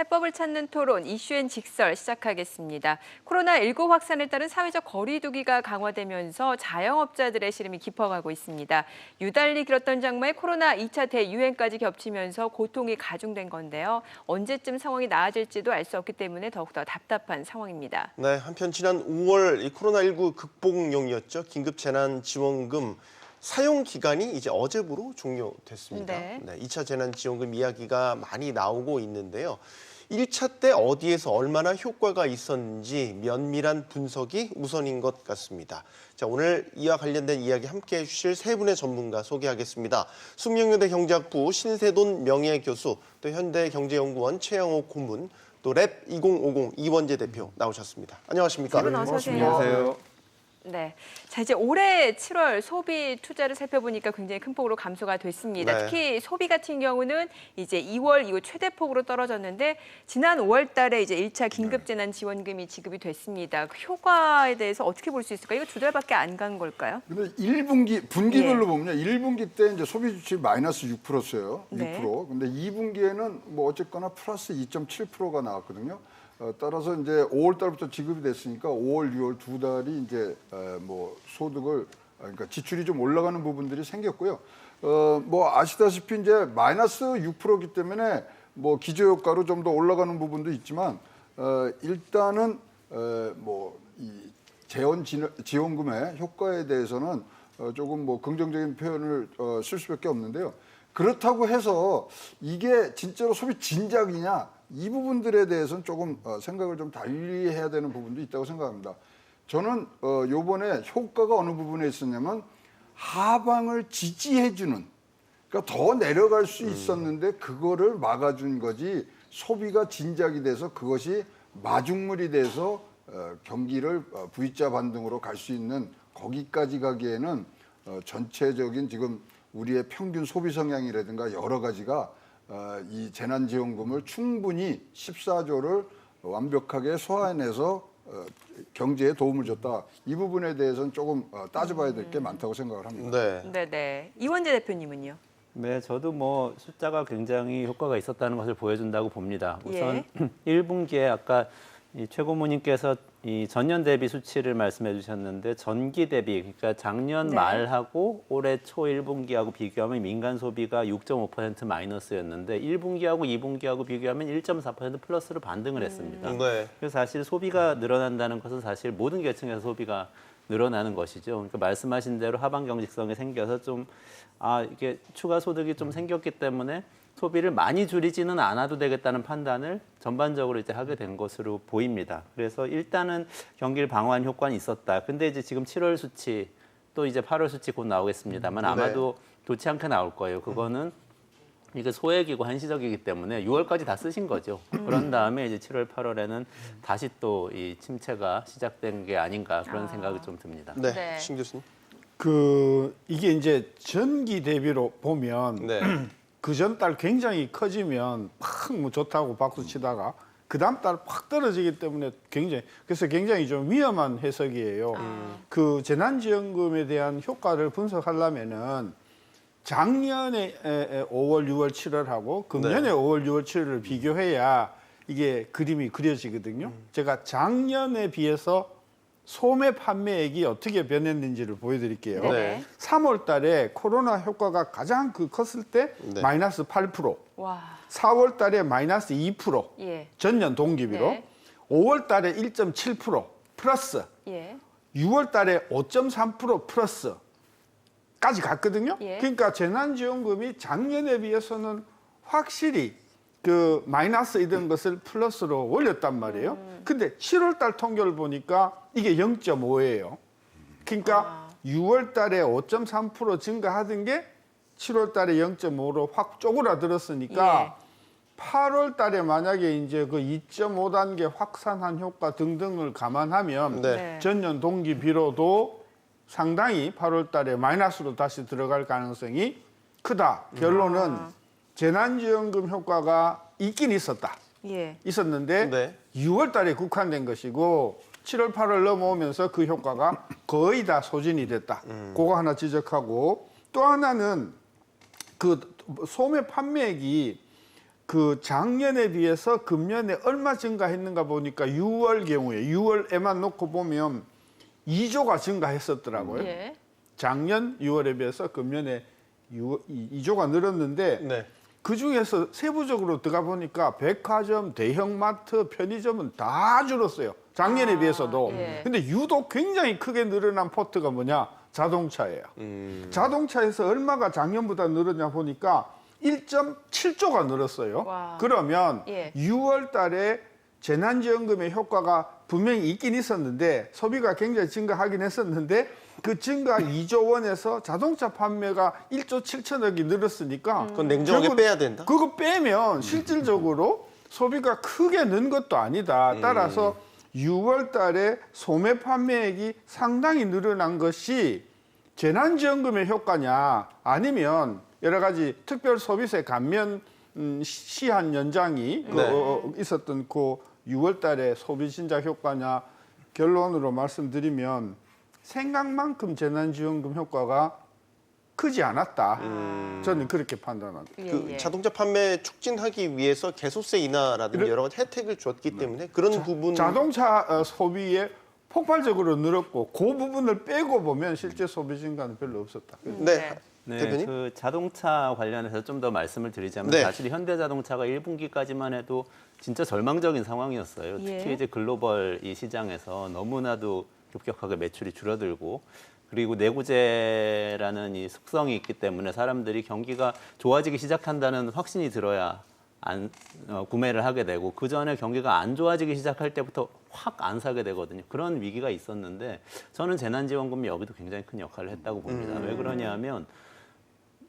해법을 찾는 토론 이슈앤 직설 시작하겠습니다. 코로나19 확산에 따른 사회적 거리 두기가 강화되면서 자영업자들의 시름이 깊어가고 있습니다. 유달리 길었던 장마에 코로나 2차 대유행까지 겹치면서 고통이 가중된 건데요. 언제쯤 상황이 나아질지도 알 수 없기 때문에 더욱더 답답한 상황입니다. 네, 한편 지난 5월 이 코로나19 극복용이었죠. 긴급재난지원금 사용 기간이 이제 어제부로 종료됐습니다. 네. 2차 재난지원금 이야기가 많이 나오고 있는데요. 1차 때 어디에서 얼마나 효과가 있었는지 면밀한 분석이 우선인 것 같습니다. 자, 오늘 이와 관련된 이야기 함께해 주실 세 분의 전문가 소개하겠습니다. 숙명여대 경제학부 신세돈 명예교수, 또 현대경제연구원 최영호 고문, 또 랩 2050 이원재 대표 나오셨습니다. 안녕하십니까? 네, 어서 오세요. 안녕하세요. 네, 자 이제 올해 7월 소비 투자를 살펴보니까 굉장히 큰 폭으로 감소가 됐습니다. 네. 특히 소비 같은 경우는 이제 2월 이후 최대폭으로 떨어졌는데 지난 5월 달에 이제 1차 긴급재난지원금이 지급이 됐습니다. 그 효과에 대해서 어떻게 볼 수 있을까요? 이거 2달밖에 안 간 걸까요? 근데 1분기 분기별로 예. 보면요. 1분기 때 이제 소비 지출 마이너스 6%였어요. 6%. 네. 근데 2분기에는 뭐 어쨌거나 플러스 2.7%가 나왔거든요. 따라서 이제 5월 달부터 지급이 됐으니까 5월, 6월 두 달이 이제 뭐 소득을 그러니까 지출이 좀 올라가는 부분들이 생겼고요. 뭐 아시다시피 이제 마이너스 6%이기 때문에 뭐 기저효과로 좀 더 올라가는 부분도 있지만 일단은 뭐 이 지원금의 효과에 대해서는 조금 뭐 긍정적인 표현을 쓸 수밖에 없는데요. 그렇다고 해서 이게 진짜로 소비 진작이냐 이 부분들에 대해서는 조금 생각을 좀 달리 해야 되는 부분도 있다고 생각합니다. 저는 요번에 효과가 어느 부분에 있었냐면 하방을 지지해주는 그러니까 더 내려갈 수 있었는데 그거를 막아준 거지 소비가 진작이 돼서 그것이 마중물이 돼서 경기를 V자 반등으로 갈 수 있는 거기까지 가기에는 전체적인 지금 우리의 평균 소비 성향이라든가 여러 가지가 이 재난지원금을 충분히 14조를 완벽하게 소화해내서 경제에 도움을 줬다. 이 부분에 대해서는 조금 따져봐야 될 게 많다고 생각을 합니다. 네. 네. 이원재 대표님은요? 네, 저도 뭐 숫자가 굉장히 효과가 있었다는 것을 보여준다고 봅니다. 우선 예. 1분기에 아까 이 최 고모님께서 이 전년 대비 수치를 말씀해 주셨는데 전기 대비 그러니까 작년 네. 말하고 올해 초 1분기하고 비교하면 민간 소비가 6.5% 마이너스였는데 1분기하고 2분기하고 비교하면 1.4% 플러스로 반등을 했습니다. 네. 그래서 사실 소비가 늘어난다는 것은 사실 모든 계층에서 소비가 늘어나는 것이죠. 그러니까 말씀하신 대로 하방 경직성이 생겨서 좀 이게 추가 소득이 좀 생겼기 때문에 소비를 많이 줄이지는 않아도 되겠다는 판단을 전반적으로 이제 하게 된 것으로 보입니다. 그래서 일단은 경기를 방어한 효과는 있었다. 근데 이제 지금 7월 수치 또 이제 8월 수치 곧 나오겠습니다만 아마도 좋지 않게 나올 거예요. 그거는 이게 소액이고 한시적이기 때문에 6월까지 다 쓰신 거죠. 그런 다음에 이제 7월, 8월에는 다시 또 이 침체가 시작된 게 아닌가 그런 생각이 좀 듭니다. 네. 네. 신 교수님. 이게 이제 전기 대비로 보면 네. 그 전 달 굉장히 커지면 팍 뭐 좋다고 박수 치다가 그 다음 달 팍 떨어지기 때문에 그래서 굉장히 좀 위험한 해석이에요. 그 재난지원금에 대한 효과를 분석하려면은 작년에 5월, 6월, 7월하고 금년에 네. 5월, 6월, 7월을 비교해야 이게 그림이 그려지거든요. 제가 작년에 비해서 소매 판매액이 어떻게 변했는지를 보여드릴게요. 네. 3월 달에 코로나 효과가 가장 컸을 때 네. 마이너스 8%, 와, 4월 달에 마이너스 2%, 예, 전년 동기비로, 네. 5월 달에 1.7% 플러스, 예, 6월 달에 5.3% 플러스까지 갔거든요. 예. 그러니까 재난지원금이 작년에 비해서는 확실히 그 마이너스이던 것을 플러스로 올렸단 말이에요. 근데 7월 달 통계를 보니까 이게 0.5예요. 그러니까 6월 달에 5.3% 증가하던 게 7월 달에 0.5로 확 쪼그라들었으니까 8월 달에 만약에 이제 그 2.5단계 확산한 효과 등등을 감안하면 네. 전년 동기비로도 상당히 8월 달에 마이너스로 다시 들어갈 가능성이 크다. 결론은 재난지원금 효과가 있긴 있었다. 예. 있었는데 네. 6월 달에 국한된 것이고 7월, 8월 넘어오면서 그 효과가 거의 다 소진이 됐다. 그거 하나 지적하고 또 하나는 그 소매 판매액이 그 작년에 비해서 금년에 얼마 증가했는가 보니까 6월 경우에 6월에만 놓고 보면 2조가 증가했었더라고요. 예. 작년 6월에 비해서 금년에 2조가 늘었는데 네. 그 중에서 세부적으로 들어가 보니까 백화점, 대형마트, 편의점은 다 줄었어요. 작년에 비해서도. 예. 근데 유독 굉장히 크게 늘어난 포트가 뭐냐? 자동차예요. 자동차에서 얼마가 작년보다 늘었냐 보니까 1.7조가 늘었어요. 와. 그러면 예. 6월 달에 재난지원금의 효과가 분명히 있긴 있었는데 소비가 굉장히 증가하긴 했었는데 그 증가 2조 원에서 자동차 판매가 1조 7천억이 늘었으니까 그건 냉정하게 결국은 빼야 된다. 그거 빼면 실질적으로 소비가 크게 는 것도 아니다. 따라서 6월 달에 소매 판매액이 상당히 늘어난 것이 재난지원금의 효과냐 아니면 여러 가지 특별 소비세 감면 시한 연장이 있었던 그 6월 달에 소비 진작 효과냐 결론으로 말씀드리면 생각만큼 재난지원금 효과가 크지 않았다. 저는 그렇게 판단합니다. 예, 그 예. 자동차 판매 촉진하기 위해서 개소세 인하라든지 여러 가지 혜택을 줬기 때문에 그런 부분 자동차 소비에 폭발적으로 늘었고 그 부분을 빼고 보면 실제 소비 증가는 별로 없었다. 네. 네, 대표님? 그 자동차 관련해서 좀 더 말씀을 드리자면 네. 사실 현대자동차가 1분기까지만 해도 진짜 절망적인 상황이었어요. 예. 특히 이제 글로벌 이 시장에서 너무나도 급격하게 매출이 줄어들고 그리고 내구재라는 이 속성이 있기 때문에 사람들이 경기가 좋아지기 시작한다는 확신이 들어야 구매를 하게 되고 그 전에 경기가 안 좋아지기 시작할 때부터 확 안 사게 되거든요. 그런 위기가 있었는데 저는 재난지원금이 여기도 굉장히 큰 역할을 했다고 봅니다. 왜 그러냐면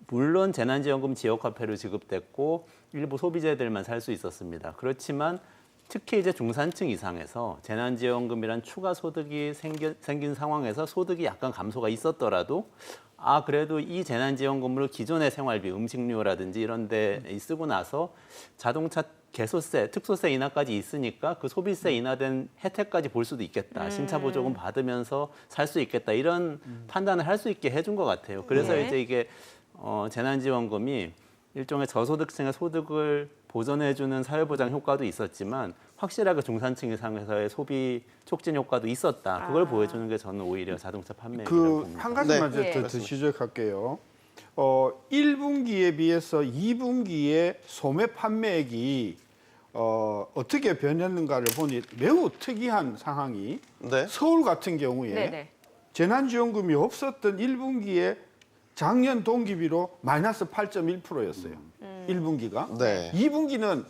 물론 재난지원금 지역화폐로 지급됐고 일부 소비재들만 살 수 있었습니다. 그렇지만 특히 이제 중산층 이상에서 재난지원금이란 추가 소득이 생긴 상황에서 소득이 약간 감소가 있었더라도 그래도 이 재난지원금으로 기존의 생활비, 음식료라든지 이런 데 쓰고 나서 자동차 개소세, 특소세 인하까지 있으니까 그 소비세 인하된 혜택까지 볼 수도 있겠다. 신차 보조금 받으면서 살 수 있겠다. 이런 판단을 할 수 있게 해준 것 같아요. 그래서 네. 이제 이게 재난지원금이 일종의 저소득층의 소득을 보전해주는 사회보장 효과도 있었지만 확실하게 중산층 이상에서의 소비 촉진 효과도 있었다. 그걸 보여주는 게 저는 오히려 자동차 판매이라고 봅니다. 한 가지만 네. 예. 더 지적할게요. 1분기에 비해서 2분기에 소매 판매액이 어떻게 변했는가를 보니 매우 특이한 상황이 네. 서울 같은 경우에 네네. 재난지원금이 없었던 1분기에 작년 동기비로 마이너스 8.1%였어요. 1분기가. 네. 2분기는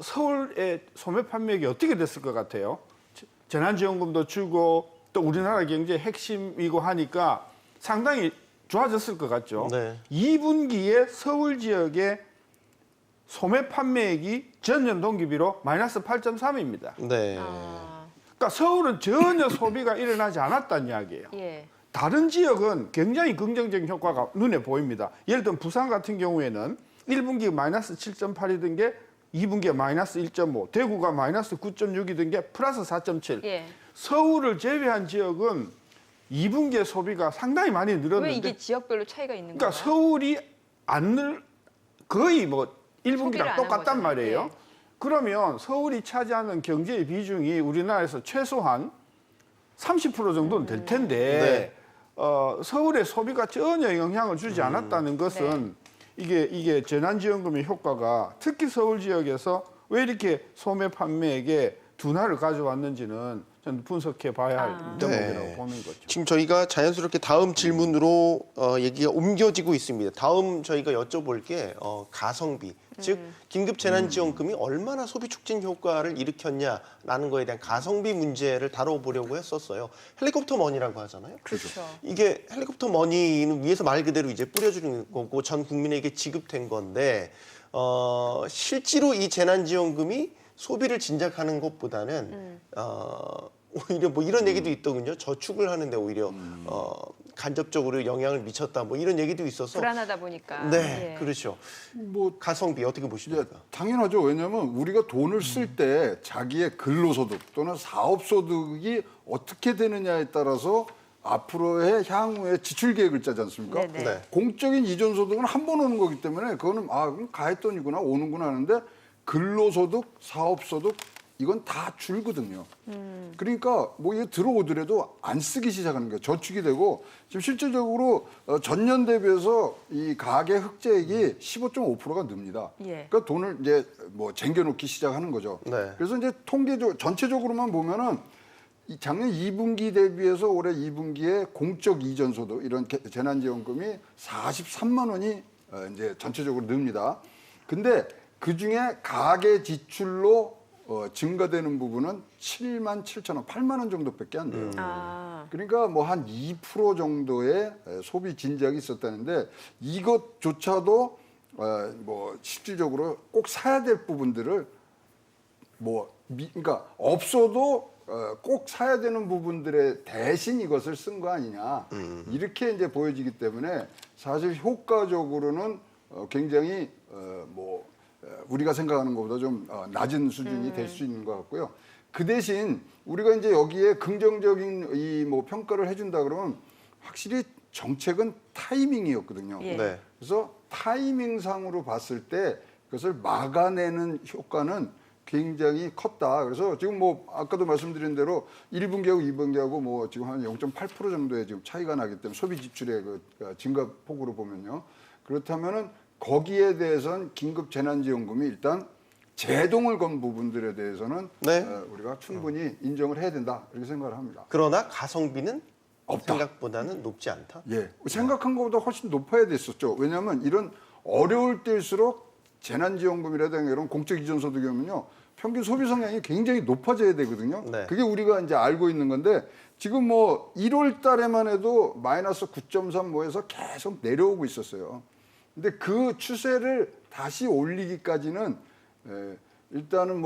서울의 소매 판매액이 어떻게 됐을 것 같아요? 재난지원금도 주고 또 우리나라 경제의 핵심이고 하니까 상당히 좋아졌을 것 같죠. 네. 2분기에 서울 지역의 소매 판매액이 전년 동기비로 마이너스 8.3입니다. 네. 그러니까 서울은 전혀 소비가 일어나지 않았다는 이야기예요. 예. 다른 지역은 굉장히 긍정적인 효과가 눈에 보입니다. 예를 들면 부산 같은 경우에는 1분기 마이너스 7.8이던 게 2분기에 마이너스 1.5, 대구가 마이너스 9.6이던 게 플러스 4.7. 예. 서울을 제외한 지역은 2분기에 소비가 상당히 많이 왜 늘었는데 이게 지역별로 차이가 있는 그러니까 거예요? 서울이 거의 뭐 소비를 1분기랑 안 똑같단 한 거잖아요. 말이에요. 예. 그러면 서울이 차지하는 경제의 비중이 우리나라에서 최소한 30% 정도는 될 텐데 서울의 소비가 전혀 영향을 주지 않았다는 것은 이게 재난지원금의 효과가 특히 서울 지역에서 왜 이렇게 소매 판매액에 둔화를 가져왔는지는 저는 분석해 봐야 할 대목이라고 네. 보는 거죠. 지금 저희가 자연스럽게 다음 질문으로 얘기가 옮겨지고 있습니다. 다음 저희가 여쭤볼 게 가성비, 즉 긴급 재난지원금이 얼마나 소비 촉진 효과를 일으켰냐라는 거에 대한 가성비 문제를 다뤄보려고 했었어요. 헬리콥터 머니라고 하잖아요. 그렇죠. 이게 헬리콥터 머니는 위에서 말 그대로 이제 뿌려주는 거고 전 국민에게 지급된 건데 실제로 이 재난지원금이 소비를 진작하는 것보다는 오히려 뭐 이런 얘기도 있더군요. 저축을 하는데 오히려 간접적으로 영향을 미쳤다. 뭐 이런 얘기도 있어서 불안하다 보니까. 네, 예. 그렇죠. 뭐 가성비 어떻게 이제 보십니까? 당연하죠. 왜냐하면 우리가 돈을 쓸 때 자기의 근로소득 또는 사업소득이 어떻게 되느냐에 따라서 앞으로의 향후의 지출 계획을 짜지 않습니까? 네네. 네. 공적인 이전 소득은 한 번 오는 거기 때문에 그거는 그럼 가했돈이구나 오는구나 하는데 근로소득, 사업소득 이건 다 줄거든요. 그러니까 뭐 이게 들어오더라도 안 쓰기 시작하는 거예요. 저축이 되고 지금 실질적으로 전년 대비해서 이 가계 흑자액이 15.5%가 늡니다. 예. 그러니까 돈을 이제 뭐 쟁겨놓기 시작하는 거죠. 네. 그래서 이제 전체적으로만 보면은 이 작년 2분기 대비해서 올해 2분기에 공적 이전 소득 이런 재난지원금이 43만 원이 이제 전체적으로 늡니다. 근데 그 중에 가계 지출로 증가되는 부분은 7만 7천 원, 8만 원 정도밖에 안 돼요. 아, 그러니까 뭐 한 2% 정도의 소비 진작이 있었다는데 이것조차도 뭐 실질적으로 꼭 사야 될 부분들을 그러니까 없어도 꼭 사야 되는 부분들에 대신 이것을 쓴 거 아니냐 이렇게 이제 보여지기 때문에 사실 효과적으로는 굉장히 우리가 생각하는 것보다 좀 낮은 수준이 될 수 있는 것 같고요. 그 대신 우리가 이제 여기에 긍정적인 이 뭐 평가를 해준다 그러면 확실히 정책은 타이밍이었거든요. 예. 네. 그래서 타이밍상으로 봤을 때 그것을 막아내는 효과는 굉장히 컸다. 그래서 지금 뭐 아까도 말씀드린 대로 1분기하고 2분기하고 뭐 지금 한 0.8% 정도의 지금 차이가 나기 때문에 소비 지출의 그 증가 폭으로 보면요. 그렇다면은 거기에 대해서는 긴급 재난지원금이 일단 제동을 건 부분들에 대해서는 네. 우리가 충분히 인정을 해야 된다 이렇게 생각을 합니다. 그러나 가성비는 없다. 생각보다는 높지 않다. 예, 생각한 것보다 훨씬 높아야 됐었죠. 왜냐하면 이런 어려울 때일수록 재난지원금이라든가 이런 공적 이전 소득이면요 평균 소비 성향이 굉장히 높아져야 되거든요. 네. 그게 우리가 이제 알고 있는 건데 지금 뭐 1월 달에만 해도 마이너스 9.3 뭐에서 계속 내려오고 있었어요. 근데 그 추세를 다시 올리기까지는 일단은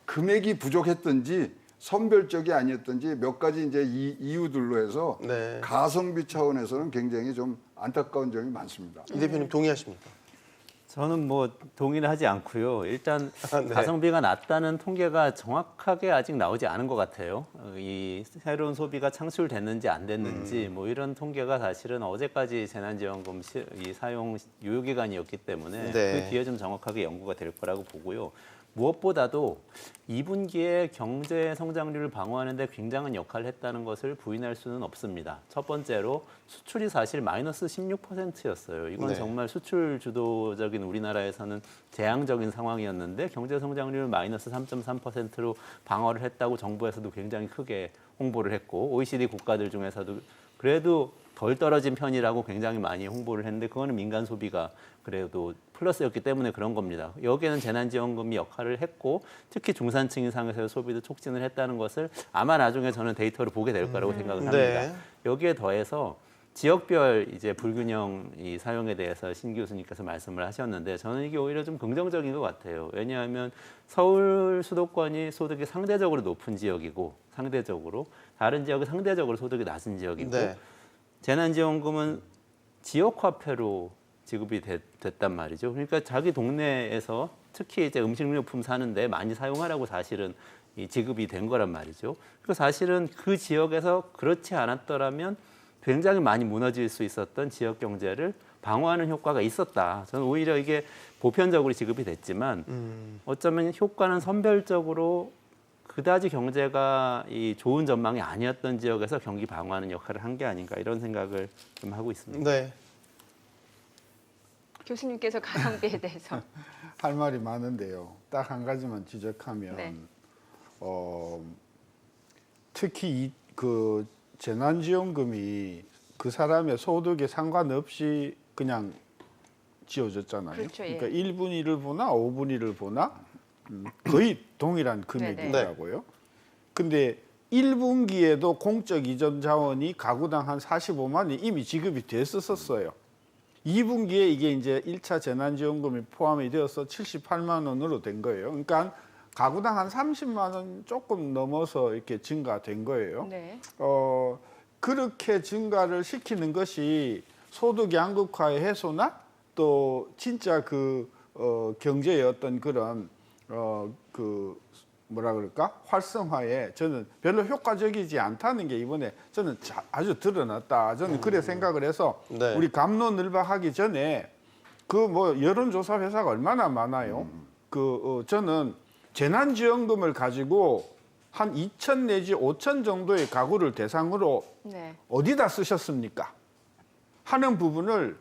금액이 부족했든지 선별적이 아니었든지 몇 가지 이제 이유들로 해서 네. 가성비 차원에서는 굉장히 좀 안타까운 점이 많습니다. 이 대표님 동의하십니까? 저는 뭐 동의는 하지 않고요. 일단 네. 가성비가 낮다는 통계가 정확하게 아직 나오지 않은 것 같아요. 이 새로운 소비가 창출됐는지 안 됐는지 뭐 이런 통계가 사실은 어제까지 재난지원금 이 사용 유효 기간이었기 때문에 네. 그 뒤에 좀 정확하게 연구가 될 거라고 보고요. 무엇보다도 2분기에 경제 성장률을 방어하는 데 굉장한 역할을 했다는 것을 부인할 수는 없습니다. 첫 번째로 수출이 사실 마이너스 16%였어요. 이건 네. 정말 수출 주도적인 우리나라에서는 재앙적인 상황이었는데 경제 성장률 마이너스 3.3%로 방어를 했다고 정부에서도 굉장히 크게 홍보를 했고 OECD 국가들 중에서도 그래도 덜 떨어진 편이라고 굉장히 많이 홍보를 했는데 그거는 민간 소비가 그래도 플러스였기 때문에 그런 겁니다. 여기에는 재난지원금이 역할을 했고 특히 중산층 이상에서의 소비도 촉진을 했다는 것을 아마 나중에 저는 데이터를 보게 될 거라고 생각을 합니다. 네. 여기에 더해서 지역별 이제 불균형 이 사용에 대해서 신 교수님께서 말씀을 하셨는데 저는 이게 오히려 좀 긍정적인 것 같아요. 왜냐하면 서울 수도권이 소득이 상대적으로 높은 지역이고 상대적으로 다른 지역은 상대적으로 소득이 낮은 지역이고 네. 재난지원금은 지역화폐로 지급이 됐단 말이죠. 그러니까 자기 동네에서 특히 이제 음식료품 사는데 많이 사용하라고 사실은 이 지급이 된 거란 말이죠. 그리고 사실은 그 지역에서 그렇지 않았더라면 굉장히 많이 무너질 수 있었던 지역 경제를 방어하는 효과가 있었다. 저는 오히려 이게 보편적으로 지급이 됐지만 어쩌면 효과는 선별적으로 그다지 경제가 이 좋은 전망이 아니었던 지역에서 경기 방어하는 역할을 한 게 아닌가 이런 생각을 좀 하고 있습니다. 네. 교수님께서 가성비에 대해서. 할 말이 많은데요. 딱 한 가지만 지적하면 네. 특히 그 재난지원금이 그 사람의 소득에 상관없이 그냥 지어졌잖아요. 그렇죠, 예. 그러니까 1분 일을 보나 5분 일을 보나 거의 동일한 금액이더라고요. 근데 1분기에도 공적 이전 자원이 가구당 한 45만 원이 이미 지급이 됐었어요. 2분기에 이게 이제 1차 재난지원금이 포함이 되어서 78만 원으로 된 거예요. 그러니까 가구당 한 30만 원 조금 넘어서 이렇게 증가된 거예요. 네. 그렇게 증가를 시키는 것이 소득 양극화의 해소나 또 진짜 그 경제의 어떤 그런 그 뭐라 그럴까 활성화에 저는 별로 효과적이지 않다는 게 이번에 저는 아주 드러났다. 저는 그래 생각을 해서 네. 우리 갑론을박하기 전에 그 뭐 여론조사 회사가 얼마나 많아요. 저는 재난지원금을 가지고 한 2천 내지 5천 정도의 가구를 대상으로 네. 어디다 쓰셨습니까? 하는 부분을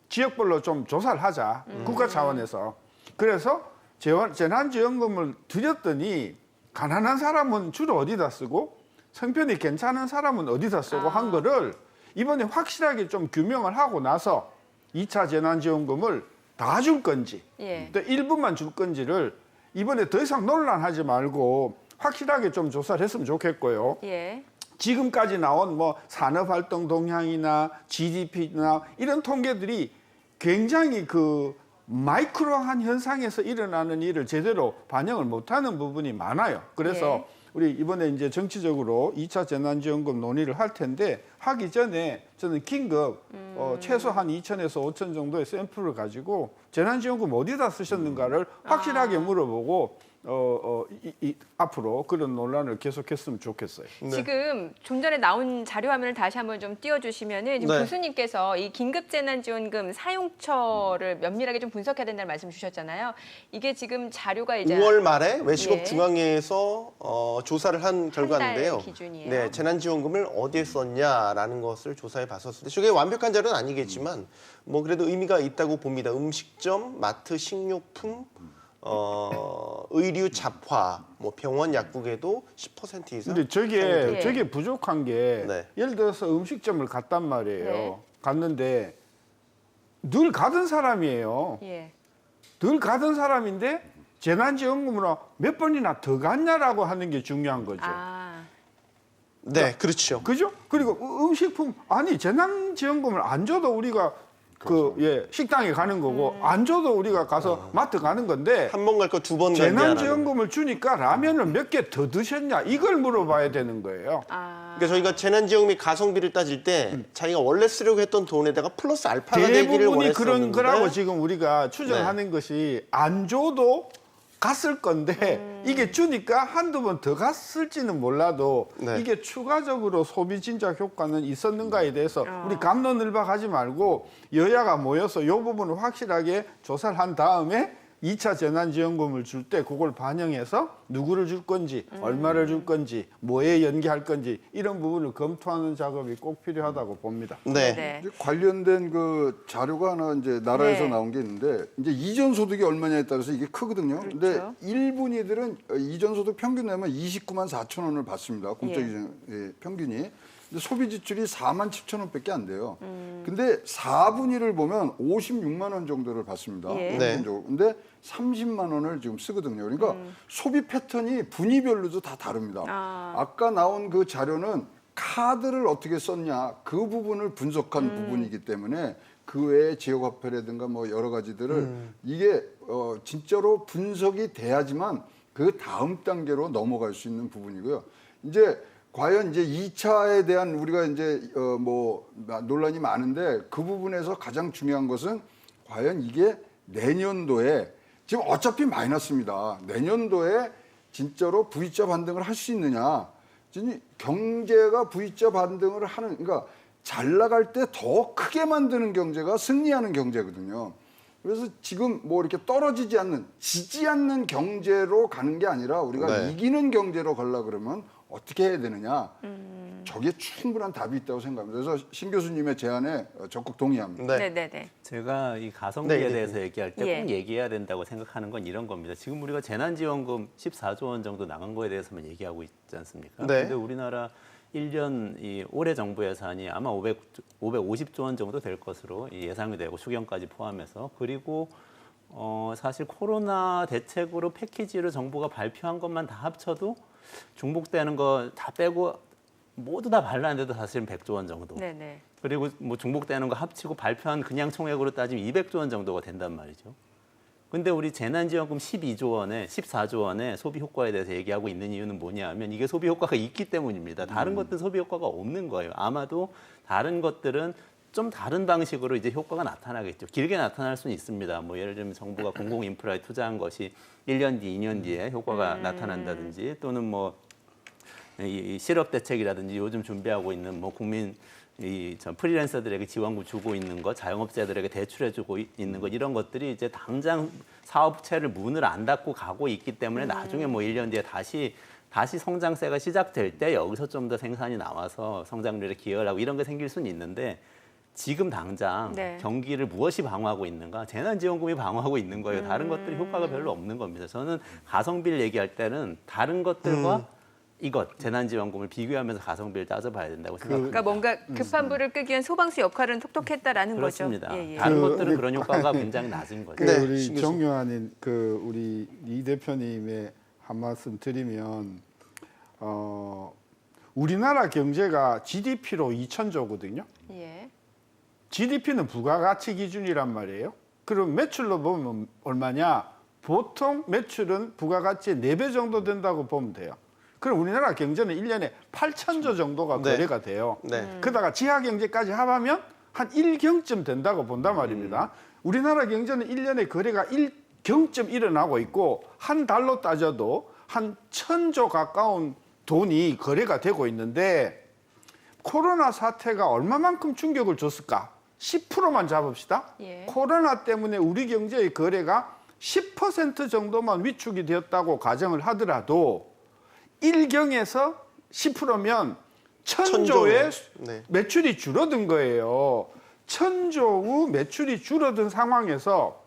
지역별로 좀 조사를 하자. 국가 차원에서. 그래서 재난지원금을 드렸더니 가난한 사람은 주로 어디다 쓰고 형편이 괜찮은 사람은 어디다 쓰고 한 거를 이번에 확실하게 좀 규명을 하고 나서 2차 재난지원금을 다 줄 건지 예. 또 일부만 줄 건지를 이번에 더 이상 논란하지 말고 확실하게 좀 조사를 했으면 좋겠고요. 예. 지금까지 나온 뭐 산업활동 동향이나 GDP나 이런 통계들이 굉장히 그 마이크로한 현상에서 일어나는 일을 제대로 반영을 못하는 부분이 많아요. 그래서 예. 우리 이번에 이제 정치적으로 2차 재난지원금 논의를 할 텐데 하기 전에 저는 긴급 최소 한 2천에서 5천 정도의 샘플을 가지고 재난지원금 어디다 쓰셨는가를 확실하게 물어보고 앞으로 그런 논란을 계속했으면 좋겠어요. 지금 좀 전에 나온 자료 화면을 다시 한번 좀 띄워주시면은 지금 네. 교수님께서 이 긴급재난지원금 사용처를 면밀하게 좀 분석해야 된다는 말씀 주셨잖아요. 이게 지금 자료가 이제 5월 말에 외식업 예. 중앙회에서 조사를 한 결과인데요. 달 기준이에요. 네, 재난지원금을 어디에 썼냐라는 것을 조사해 봤었을 때, 저게 완벽한 자료는 아니겠지만 뭐 그래도 의미가 있다고 봅니다. 음식점, 마트, 식료품, 의류, 잡화, 뭐 병원, 약국에도 10% 이상. 근데 예. 저게 부족한 게 네. 예를 들어서 음식점을 갔단 말이에요. 네. 갔는데 늘 가던 사람이에요. 예. 늘 가던 사람인데 재난지원금으로 몇 번이나 더 갔냐라고 하는 게 중요한 거죠. 네, 그렇죠. 그죠? 그리고 음식품 아니 재난지원금을 안 줘도 우리가 식당에 가는 거고 안 줘도 우리가 가서 마트 가는 건데 한 번 갈 거 두 번 간다라는. 재난지원금을 주니까 라면을 몇 개 더 드셨냐 이걸 물어봐야 되는 거예요. 그러니까 저희가 재난지원금이 가성비를 따질 때 자기가 원래 쓰려고 했던 돈에다가 플러스 알파가 되기를 대부분이 원했었는데. 그런 거라고 지금 우리가 추정하는 것이 안 줘도 갔을 건데 이게 주니까 한두 번 더 갔을지는 몰라도 네. 이게 추가적으로 소비 진작 효과는 있었는가에 대해서 우리 갑론을박하지 말고 여야가 모여서 이 부분을 확실하게 조사를 한 다음에 2차 재난지원금을 줄 때 그걸 반영해서 누구를 줄 건지 얼마를 줄 건지 뭐에 연계할 건지 이런 부분을 검토하는 작업이 꼭 필요하다고 봅니다. 네. 네. 이제 관련된 그 자료가 하나 이제 나라에서 네. 나온 게 있는데 이제 이전 소득이 얼마냐에 따라서 이게 크거든요. 그렇죠. 근데 일본이들은 이전 소득 평균 내면 29만 4천 원을 받습니다. 공적 예. 이전 평균이. 근데 소비 지출이 4만 7천 원밖에 안 돼요. 근데 4분의 1을 보면 56만 원 정도를 받습니다. 예. 네. 평균적으로. 근데 30만 원을 지금 쓰거든요. 그러니까 소비 패턴이 분위별로도 다 다릅니다. 아까 나온 그 자료는 카드를 어떻게 썼냐 그 부분을 분석한 부분이기 때문에 그 외에 지역화폐라든가 뭐 여러 가지들을 이게 진짜로 분석이 돼야지만 그 다음 단계로 넘어갈 수 있는 부분이고요. 이제 과연 이제 2차에 대한 우리가 이제 뭐 논란이 많은데 그 부분에서 가장 중요한 것은 과연 이게 내년도에 지금 어차피 마이너스입니다. 내년도에 진짜로 V자 반등을 할 수 있느냐? 경제가 V자 반등을 하는 그러니까 잘 나갈 때 더 크게 만드는 경제가 승리하는 경제거든요. 그래서 지금 뭐 이렇게 떨어지지 않는 지지 않는 경제로 가는 게 아니라 우리가 네. 이기는 경제로 가려 그러면 어떻게 해야 되느냐? 저게 충분한 답이 있다고 생각합니다. 그래서 신 교수님의 제안에 적극 동의합니다. 네. 네. 제가 이 가성비에 네, 네, 대해서 얘기할 때 꼭 예. 얘기해야 된다고 생각하는 건 이런 겁니다. 지금 우리가 재난지원금 14조 원 정도 나간 거에 대해서만 얘기하고 있지 않습니까? 네. 근데 우리나라 1년 이 올해 정부 예산이 아마 550조 원 정도 될 것으로 예상이 되고 추경까지 포함해서 그리고 사실 코로나 대책으로 패키지를 정부가 발표한 것만 다 합쳐도 중복되는 거 다 빼고 모두 다 발랐는데도 사실은 100조 원 정도. 네네. 그리고 뭐 중복되는 거 합치고 발표한 그냥 총액으로 따지면 200조 원 정도가 된단 말이죠. 근데 우리 재난지원금 12조 원에 14조 원의 소비 효과에 대해서 얘기하고 있는 이유는 뭐냐 하면 이게 소비 효과가 있기 때문입니다. 다른 것들은 소비 효과가 없는 거예요. 아마도 다른 것들은 좀 다른 방식으로 이제 효과가 나타나겠죠. 길게 나타날 수는 있습니다. 뭐 예를 들면 정부가 공공 인프라에 투자한 것이 1년 뒤, 2년 뒤에 효과가 나타난다든지 또는 뭐 이 실업 대책이라든지 요즘 준비하고 있는 뭐 국민 전 프리랜서들에게 지원금 주고 있는 것, 자영업자들에게 대출해주고 있는 것 이런 것들이 이제 당장 사업체를 문을 안 닫고 가고 있기 때문에 나중에 뭐 1년 뒤에 다시 성장세가 시작될 때 여기서 좀 더 생산이 나와서 성장률에 기여를 하고 이런 게 생길 수는 있는데 지금 당장 네. 경기를 무엇이 방어하고 있는가? 재난지원금이 방어하고 있는 거예요. 다른 것들이 효과가 별로 없는 겁니다. 저는 가성비를 얘기할 때는 다른 것들과 이것 재난지원금을 비교하면서 가성비를 따져봐야 된다고 생각합니다. 그러니까 뭔가 급한 불을 끄기 위한 소방수 역할은 톡톡했다라는 그렇습니다. 거죠. 예, 예. 다른 것들은 그런 효과가 굉장히 낮은 거죠. 네, 우리 신 교수님. 정유한인 우리 이 대표님의 한 말씀 드리면 우리나라 경제가 GDP로 2,000조거든요. 예. GDP는 부가가치 기준이란 말이에요. 그럼 매출로 보면 얼마냐? 보통 매출은 부가가치의 4배 정도 된다고 보면 돼요. 그럼 우리나라 경제는 1년에 8,000조 정도가 네. 거래가 돼요. 네. 그러다가 지하경제까지 합하면 한 1경쯤 된다고 본단 말입니다. 우리나라 경제는 1년에 거래가 1경쯤 일어나고 있고 한 달로 따져도 한 1,000조 가까운 돈이 거래가 되고 있는데 코로나 사태가 얼마만큼 충격을 줬을까? 10%만 잡읍시다. 예. 코로나 때문에 우리 경제의 거래가 10% 정도만 위축이 되었다고 가정을 하더라도 1경에서 10%면 1,000조의 네. 매출이 줄어든 거예요. 1,000조의 매출이 줄어든 상황에서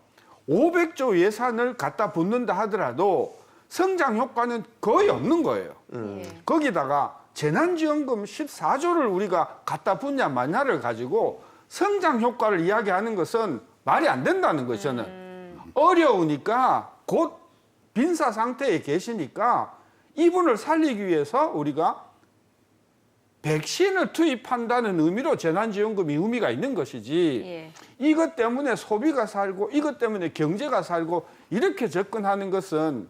500조 예산을 갖다 붓는다 하더라도 성장 효과는 거의 없는 거예요. 예. 거기다가 재난지원금 14조를 우리가 갖다 붓냐 마냐를 가지고 성장 효과를 이야기하는 것은 말이 안 된다는 거죠. 저는 어려우니까 곧 빈사 상태에 계시니까 이분을 살리기 위해서 우리가 백신을 투입한다는 의미로 재난지원금이 의미가 있는 것이지 예. 이것 때문에 소비가 살고 이것 때문에 경제가 살고 이렇게 접근하는 것은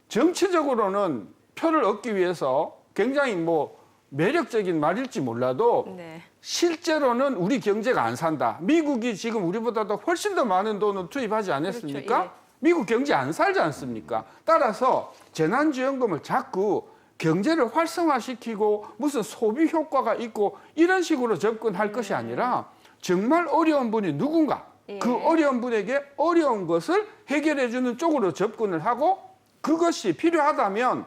정치적으로는 표를 얻기 위해서 굉장히 뭐 매력적인 말일지 몰라도 네. 실제로는 우리 경제가 안 산다. 미국이 지금 우리보다도 훨씬 더 많은 돈을 투입하지 않았습니까? 그렇죠, 예. 미국 경제 안 살지 않습니까? 따라서 재난지원금을 자꾸 경제를 활성화시키고 무슨 소비 효과가 있고 이런 식으로 접근할 것이 아니라 정말 어려운 분이 누군가 예. 그 어려운 분에게 어려운 것을 해결해 주는 쪽으로 접근을 하고 그것이 필요하다면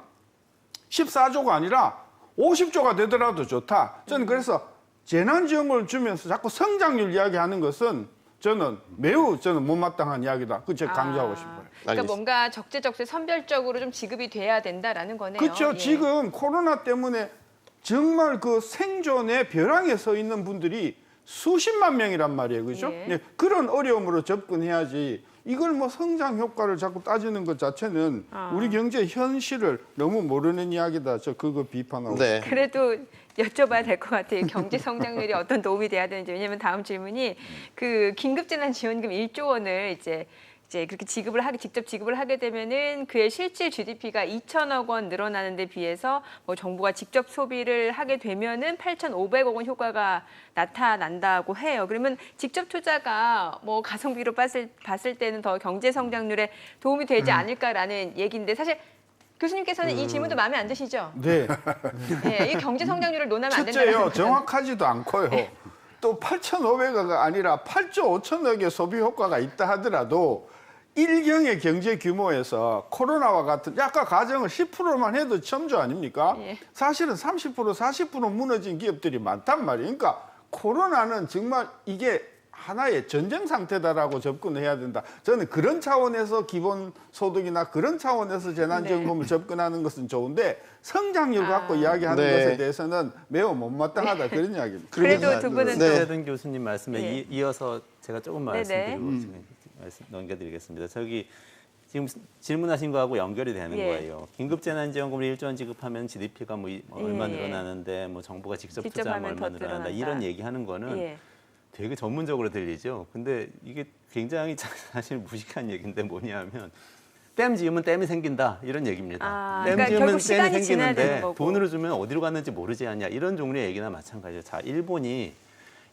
14조가 아니라 50조가 되더라도 좋다. 저는 그래서 재난지원금을 주면서 자꾸 성장률 이야기하는 것은 저는 매우 못마땅한 이야기다. 그 제가 강조하고 싶어요. 그러니까 알겠습니다. 뭔가 적재적소에 선별적으로 좀 지급이 돼야 된다라는 거네요. 그렇죠. 예. 지금 코로나 때문에 정말 그 생존의 벼랑에 서 있는 분들이 수십만 명이란 말이에요. 그렇죠? 예. 네, 그런 어려움으로 접근해야지. 이걸 뭐 성장 효과를 자꾸 따지는 것 자체는 우리 경제 현실을 너무 모르는 이야기다. 저 그거 비판하고 네. 그래도 여쭤봐야 될 것 같아요. 경제 성장률이 어떤 도움이 돼야 되는지. 왜냐하면 다음 질문이 그 긴급재난지원금 1조 원을 이제 그렇게 직접 지급을 하게 되면은 그의 실질 GDP가 2천억 원 늘어나는 데 비해서 뭐 정부가 직접 소비를 하게 되면은 8,500억 원 효과가 나타난다고 해요. 그러면 직접 투자가 뭐 가성비로 봤을 때는 더 경제 성장률에 도움이 되지 않을까라는 얘기인데 사실 교수님께서는 이 질문도 마음에 안 드시죠? 네. 예, 이 경제 성장률을 논하면 안 된다는 첫째요. 거죠. 정확하지도 않고요. 또 8,500억이 아니라 8조 5천억의 소비 효과가 있다 하더라도 일경의 경제 규모에서 코로나와 같은 아까 가정을 10%만 해도 첨조 아닙니까? 예. 사실은 30% 40% 무너진 기업들이 많단 말이에요. 그러니까 코로나는 정말 이게 하나의 전쟁 상태다라고 접근해야 된다. 저는 그런 차원에서 기본소득이나 그런 차원에서 재난지원금을 접근하는 것은 좋은데 성장률 갖고 이야기하는 네. 것에 대해서는 매우 못마땅하다 그런 이야기입니다. 그래도 두 분은 네. 또 최든 교수님 말씀에 예. 이어서 제가 조금 네네. 말씀드리고 넘겨드리겠습니다. 저기 지금 질문하신 거하고 연결이 되는 예. 거예요. 긴급재난지원금을 1조 원 지급하면 GDP가 뭐 얼마 예. 늘어나는데 뭐 정부가 직접 직접 투자하면 하면 얼마 더 늘어난다. 늘어난다. 이런 얘기하는 거는 예. 되게 전문적으로 들리죠. 근데 이게 굉장히 사실 무식한 얘기인데 뭐냐면 댐 지으면 댐이 생긴다 이런 얘기입니다. 아, 댐 그러니까 지으면 결국 시간이 댐이 지나야 되는 생기는데 거고. 돈으로 주면 어디로 갔는지 모르지 않냐 이런 종류의 얘기나 마찬가지예요. 자, 일본이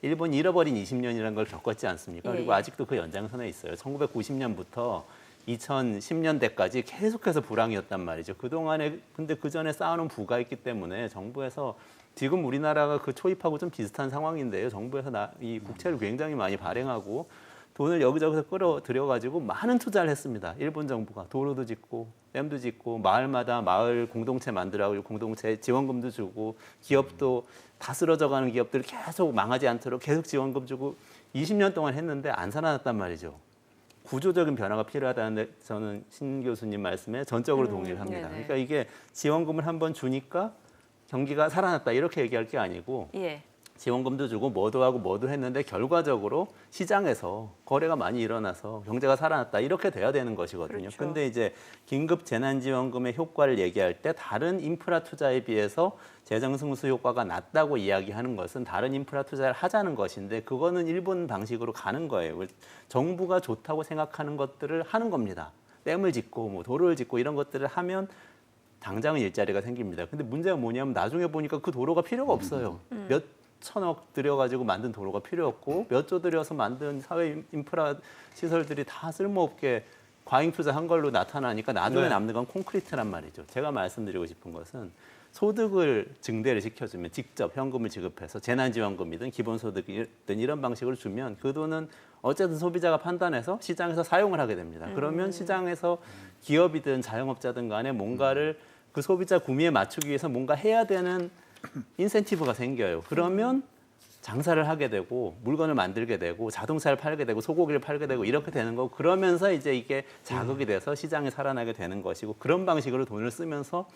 일본이 잃어버린 20년이라는 걸 겪었지 않습니까? 예, 그리고 예. 아직도 그 연장선에 있어요. 1990년부터 2010년대까지 계속해서 불황이었단 말이죠. 그동안에 근데 그 전에 쌓아놓은 부가 있기 때문에 정부에서 지금 우리나라가 그 초입하고 좀 비슷한 상황인데요. 정부에서 이 국채를 굉장히 많이 발행하고 돈을 여기저기서 끌어들여가지고 많은 투자를 했습니다. 일본 정부가 도로도 짓고 댐도 짓고 마을마다 마을 공동체 만들라고 공동체 지원금도 주고 기업도 다 쓰러져가는 기업들 계속 망하지 않도록 계속 지원금 주고 20년 동안 했는데 안 살아났단 말이죠. 구조적인 변화가 필요하다는데 저는 신 교수님 말씀에 전적으로 동의를 합니다. 네네. 그러니까 이게 지원금을 한번 주니까 경기가 살아났다 이렇게 얘기할 게 아니고 예. 지원금도 주고 뭐도 하고 뭐도 했는데 결과적으로 시장에서 거래가 많이 일어나서 경제가 살아났다 이렇게 돼야 되는 것이거든요. 그렇죠. 근데 이제 긴급 재난지원금의 효과를 얘기할 때 다른 인프라 투자에 비해서 재정승수 효과가 낮다고 이야기하는 것은 다른 인프라 투자를 하자는 것인데 그거는 일본 방식으로 가는 거예요. 정부가 좋다고 생각하는 것들을 하는 겁니다. 댐을 짓고 뭐 도로를 짓고 이런 것들을 하면 당장은 일자리가 생깁니다. 근데 문제가 뭐냐면 나중에 보니까 그 도로가 필요가 없어요. 몇 천억 들여가지고 만든 도로가 필요 없고 몇 조 들여서 만든 사회 인프라 시설들이 다 쓸모없게 과잉 투자한 걸로 나타나니까 나중에 네. 남는 건 콘크리트란 말이죠. 제가 말씀드리고 싶은 것은 소득을 증대를 시켜주면 직접 현금을 지급해서 재난지원금이든 기본소득이든 이런 방식으로 주면 그 돈은 어쨌든 소비자가 판단해서 시장에서 사용을 하게 됩니다. 그러면 시장에서 기업이든 자영업자든 간에 뭔가를 그 소비자 구미에 맞추기 위해서 뭔가 해야 되는 인센티브가 생겨요. 그러면 장사를 하게 되고 물건을 만들게 되고 자동차를 팔게 되고 소고기를 팔게 되고 이렇게 되는 거고 그러면서 이제 이게 자극이 돼서 시장이 살아나게 되는 것이고 그런 방식으로 돈을 쓰면서